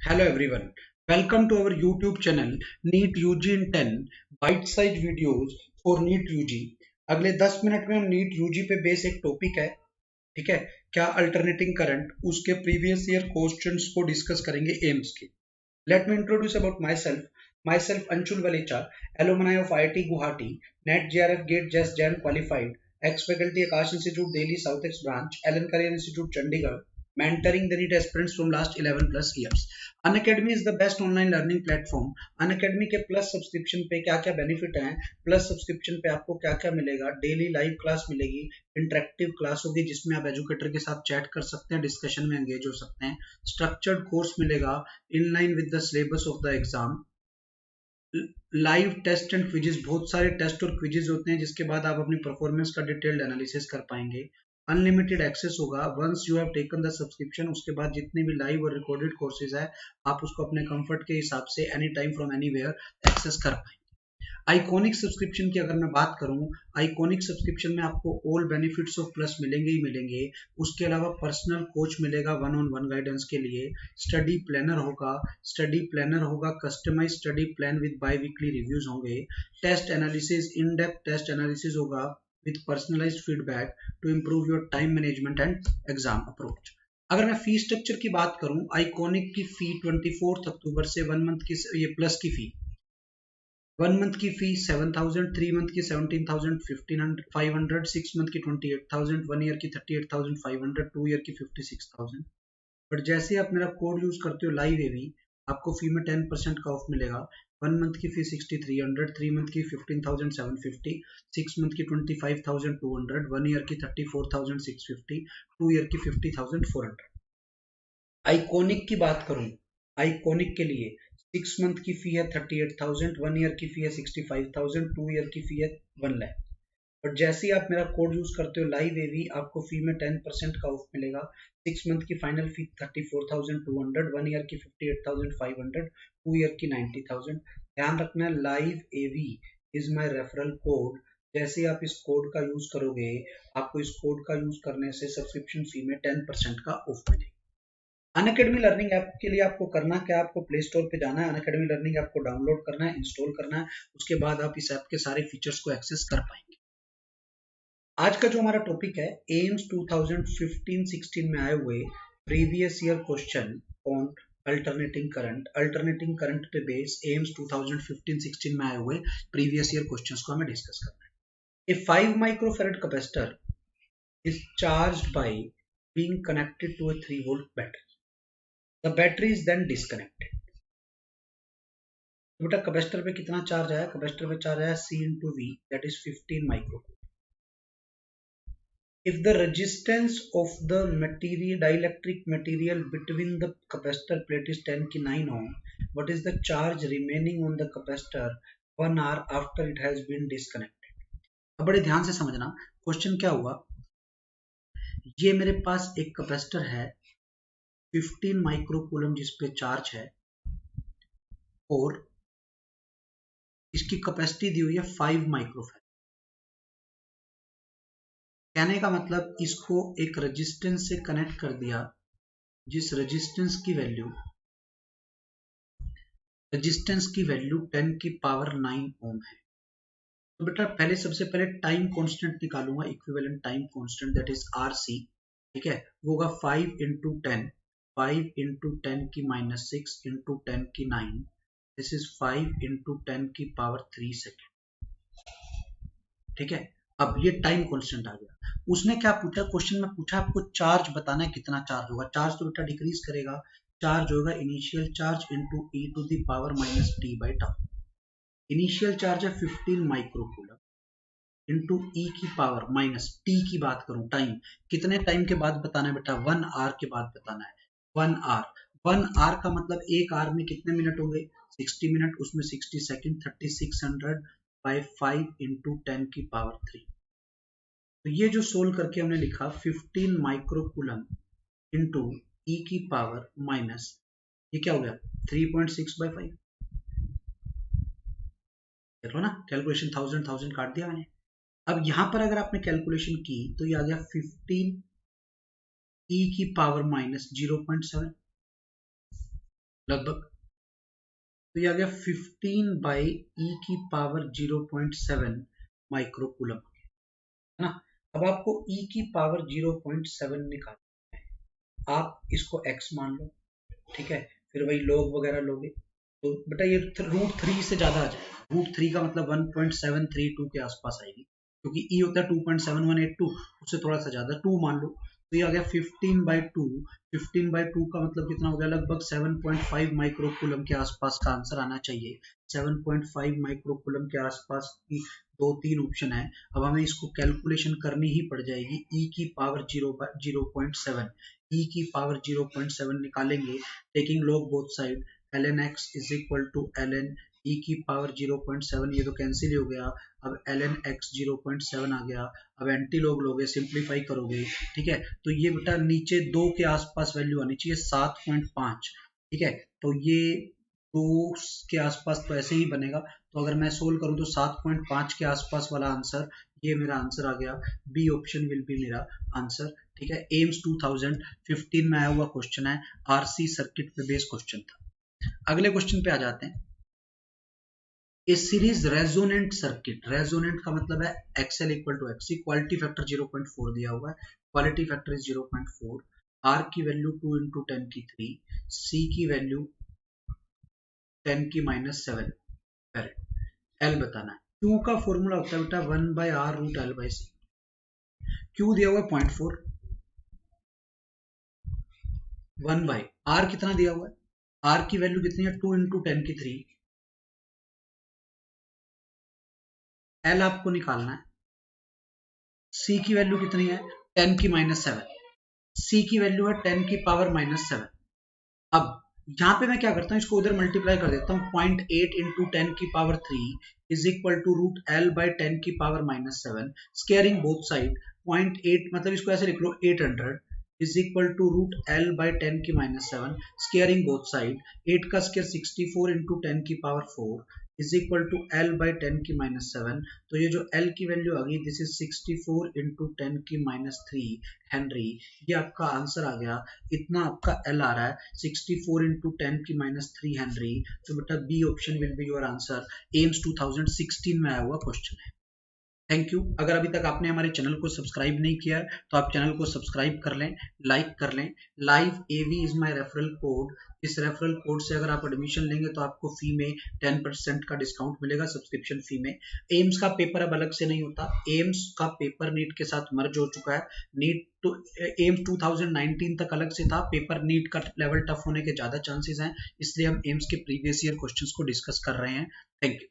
Hello everyone. Welcome to our YouTube channel NEET UG in 10 byte size videos for NEET UG। अगले 10 minute में हम NEET UG पे base एक topic है, ठीक है, क्या अल्टरनेटिंग करंट, उसके प्रीवियस ईयर क्वेश्चंस को डिस्कस करेंगे एम्स के। Let me introduce about myself Anshul Valecha, alumni of IIT Guwahati, NET JRF GATE JEST जैन qualified, ex faculty Aakash institute Delhi south ex branch, Allen career institute Chandigarh, mentoring the NEET aspirants from last 11 plus years. Unacademy is the best online learning platform. Unacademy के plus subscription पे क्या क्या benefit हैं, plus subscription पे आपको क्या क्या मिलेगा, डेली लाइव क्लास मिलेगी, इंटरेक्टिव क्लास होगी जिसमें आप एजुकेटर के साथ चैट कर सकते हैं, डिस्कशन में एंगेज हो सकते हैं, स्ट्रक्चर्ड कोर्स मिलेगा in line with the syllabus of the exam, live test and quizzes, बहुत सारे टेस्ट और क्विजेस होते हैं जिसके बाद आप अपनी परफॉर्मेंस का डिटेल्ड एनालिसिस कर पाएंगे। अनलिमिटेड एक्सेस होगा once you have taken the subscription. उसके बाद जितने भी लाइव और रिकॉर्डेड कोर्सेज है आप उसको अपने कंफर्ट के हिसाब से any time from anywhere access कर पाएंगे। आइकॉनिक सब्सक्रिप्शन की अगर मैं बात करूं, आइकॉनिक सब्सक्रिप्शन में आपको ऑल बेनिफिट्स ऑफ प्लस मिलेंगे ही मिलेंगे। उसके अलावा पर्सनल कोच मिलेगा वन ऑन वन गाइडेंस के लिए, स्टडी प्लानर होगा, customise study plan with biweekly reviews होंगे, test analysis, in depth test analysis होगा with personalised feedback to improve your time management and exam approach. अगर मैं fee structure की बात करूं, आइकॉनिक की फी 24 अक्टूबर से 1 मंथ की, ये प्लस की फी 1 मंथ की फी 7,000, 3 मंथ की 17,000, 15,500, 6 मंथ की 28,000, 1 ईयर की 38,500, 2 ईयर की 56,000। बट जैसे आप मेरा कोड यूज करते हो लाइव एवी, आपको फी में 10% का ऑफ मिलेगा। 1 मंथ की फी 6,300, 3 मंथ की 15,750, 6 मंथ की 25,200, 1 ईयर की 34,650, 2 ईयर की 50,400। आइकॉनिक की बात करूं, आइकॉनिक के लिए 6 मंथ की फी है 38,000, 1 ईयर की फी है 65,000, 2 ईयर की फी है 1 लाख। और जैसे ही आप मेरा कोड यूज करते हो लाइव एवी, आपको फी में 10% का ऑफ मिलेगा। 6 मंथ की फाइनल फी 34,200, 1 ईयर की 58,500, 2 ईयर की 90,000। ध्यान रखना है, live AV is my referral code. जैसे आप इस कोड का यूज करोगे, आपको इस कोड का यूज करने से सब्सक्रिप्शन फी में 10% का ऑफ मिलेगा। अनअकैडमी लर्निंग ऐप के लिए आपको करना क्या, आपको प्ले स्टोर पे जाना है, अनअकैडमी लर्निंग ऐप को डाउनलोड करना है, इंस्टॉल करना है, उसके बाद आप इस ऐप के सारे फीचर्स को एक्सेस कर पाएंगे। आज का जो हमारा टॉपिक है, एम्स 2015-16 में आए हुए previous year question on alternating current पे बेस एम्स 2015-16 में आए हुए प्रीवियस ईयर क्वेश्चंस को हमें डिस्कस करना है। ए 5 microfarad capacitor is charged by being connected to a 3 volt battery. The battery is then disconnected. तो बेटा कैपेसिटर पे कितना चार्ज आया, कैपेसिटर पे चार्ज आया C into V, that is 15 microcoulomb. If the resistance of the dielectric material between the capacitor plate is 10 की 9 ohm, what is the charge remaining on the capacitor 1 hour after it has been disconnected? अब बड़े ध्यान से समझना, question क्या हुआ, ये मेरे पास एक कैपेसिटर है 15 माइक्रोकूलम जिस पे चार्ज है, और इसकी कैपेसिटी दी हुई है 5 माइक्रोफैराड। कहने का मतलब इसको एक रेजिस्टेंस से कनेक्ट कर दिया, जिस रेजिस्टेंस की वैल्यू 10 की पावर 9 ओम है। तो बेटा सबसे पहले टाइम कांस्टेंट निकालूंगा, equivalent time constant, that is RC, ठीक है, वो होगा 5 into 10, 5 into 10 की -6 into 10 की 9, दिस इज 5 into 10 की पावर 3 सेकेंड, ठीक है। अब ये टाइम कांस्टेंट आ गया। उसने क्या पूछा, क्वेश्चन में पूछा आपको चार्ज बताना है, कितना चार्ज होगा। चार्ज तो बेटा डिक्रीज करेगा, चार्ज होगा initial charge into e to the power -t by tau. Initial charge है 15 माइक्रोकूलम इनटू e की पावर -t की बात करूं, टाइम कितने टाइम के बाद बताना है बेटा, 1 आवर के बाद बताना है। 1 आवर का मतलब 1 आवर में कितने मिनट होंगे, 60 मिनट, उसमें 60 सेकंड, 3600 बाई 5 इंटू 10 की पावर 3। तो ये जो सोल्व करके हमने लिखा 15 माइक्रोकूलम इंटू ई की पावर माइनस, ये क्या हो गया 3.6/5। देख लो ना, कैलकुलेशन 1000 काट दिया मैंने। अब यहां पर अगर आपने कैलकुलेशन की तो ये आ गया 15 ई की पावर -0.7 लगभग। तो ये आ गया 15 बाई ई की पावर 0.7 माइक्रोकूलम, है ना। अब आपको ई की पावर 0.7 निकालना है, आप इसको x मान लो, ठीक है, फिर वही लॉग वगैरह लोगे, तो बेटा ये √3 से ज्यादा आ जाएगा। √3 का मतलब 1.732 के आसपास आएगी, क्योंकि ई होता है 2.7182, उससे थोड़ा सा ज्यादा 2 मान लो। तो ये आ गया 15/2। 15/2 का मतलब कितना हो गया, लगभग 7.5 माइक्रोकूलम के आसपास का आंसर आना चाहिए। 7.5 माइक्रोकूलम के आसपास की 2-3 ऑप्शन है। अब हमें इसको कैलकुलेशन करनी ही पड़ जाएगी। ई की पावर 0.7, ई की पावर 0.7 निकालेंगे, taking log both side, ln x is equal to ln e की पावर 0.7, ये तो कैंसिल हो गया। अब ln x 0.7 आ गया। अब एंटी लॉग लोगे, सिंप्लीफाई करोगे, ठीक है, तो ये बेटा नीचे 2 के आसपास वैल्यू आनी चाहिए, 7.5, ठीक है, तो ये 2 के आसपास तो ऐसे ही बनेगा। तो अगर मैं सोल्व करूं तो 7.5 के आसपास वाला आंसर, ये मेरा आंसर आ गया। बी ऑप्शन विल बी मेरा आंसर, ठीक है। एम्स 2015 में आया हुआ क्वेश्चन है, आरसी सर्किट पे बेस्ड क्वेश्चन था। अगले क्वेश्चन पे आ जाते हैं। A series resonant circuit, resonant का मतलब है XL equal to XC, quality factor 0.4 दिया हुआ है, क्वालिटी फैक्टर इज 0.4, आर की वैल्यू 2 इंटू 10 की 3, सी की वैल्यू 10 की -7 फैरेड, एल बताना है। क्यू का फॉर्मूला होता है बेटा 1/r√L/c। क्यू दिया हुआ है 0.4, 1/r कितना दिया हुआ है, आर की वैल्यू कितनी है 2 इंटू 10 की 3, एल आपको निकालना है, सी की वैल्यू कितनी है 10 की -7, सी की वैल्यू है 10 की पावर -7। अब यहाँ पे मैं क्या करता हूँ, इसको उधर मल्टीप्लाई कर देता हूँ, 0.8 इंटू 10 की power 3 is equal to √L/10 की पावर -7, स्केयरिंग बोथ साइड, 0.8 मतलब इसको ऐसे लिख लो 800 इज इक्वल टू √L/10 की -7, स्केयरिंग बोथ साइड, 8 का स्केयर 64 इंटू 10 की power 4 is equal to L/10 की -7। तो ये जो L की वैल्यू आ गई, दिस इज 64 इंटू 10 की -3 हेनरी, ये आपका आंसर आ गया। इतना आपका L आ रहा है, 64 इंटू 10 की -3 हेनरी। तो बेटा B option will be your answer. AIIMS 2016 में आया हुआ क्वेश्चन है। Thank you. अगर अभी तक आपने हमारे चैनल को सब्सक्राइब नहीं किया है तो आप चैनल को सब्सक्राइब कर लें, लाइक कर लें। Live AV is my referral code, इस रेफरल कोड से अगर आप एडमिशन लेंगे तो आपको फी में 10% का डिस्काउंट मिलेगा, सब्सक्रिप्शन फी में। एम्स का पेपर अब अलग से नहीं होता, एम्स का पेपर नीट के साथ मर्ज हो चुका है। नीट तो एम्स 2019 तक अलग से था, पेपर नीट का लेवल टफ होने के ज्यादा चांसेस हैं, इसलिए हम एम्स के प्रीवियस ईयर क्वेश्चंस को डिस्कस कर रहे हैं। Thank you.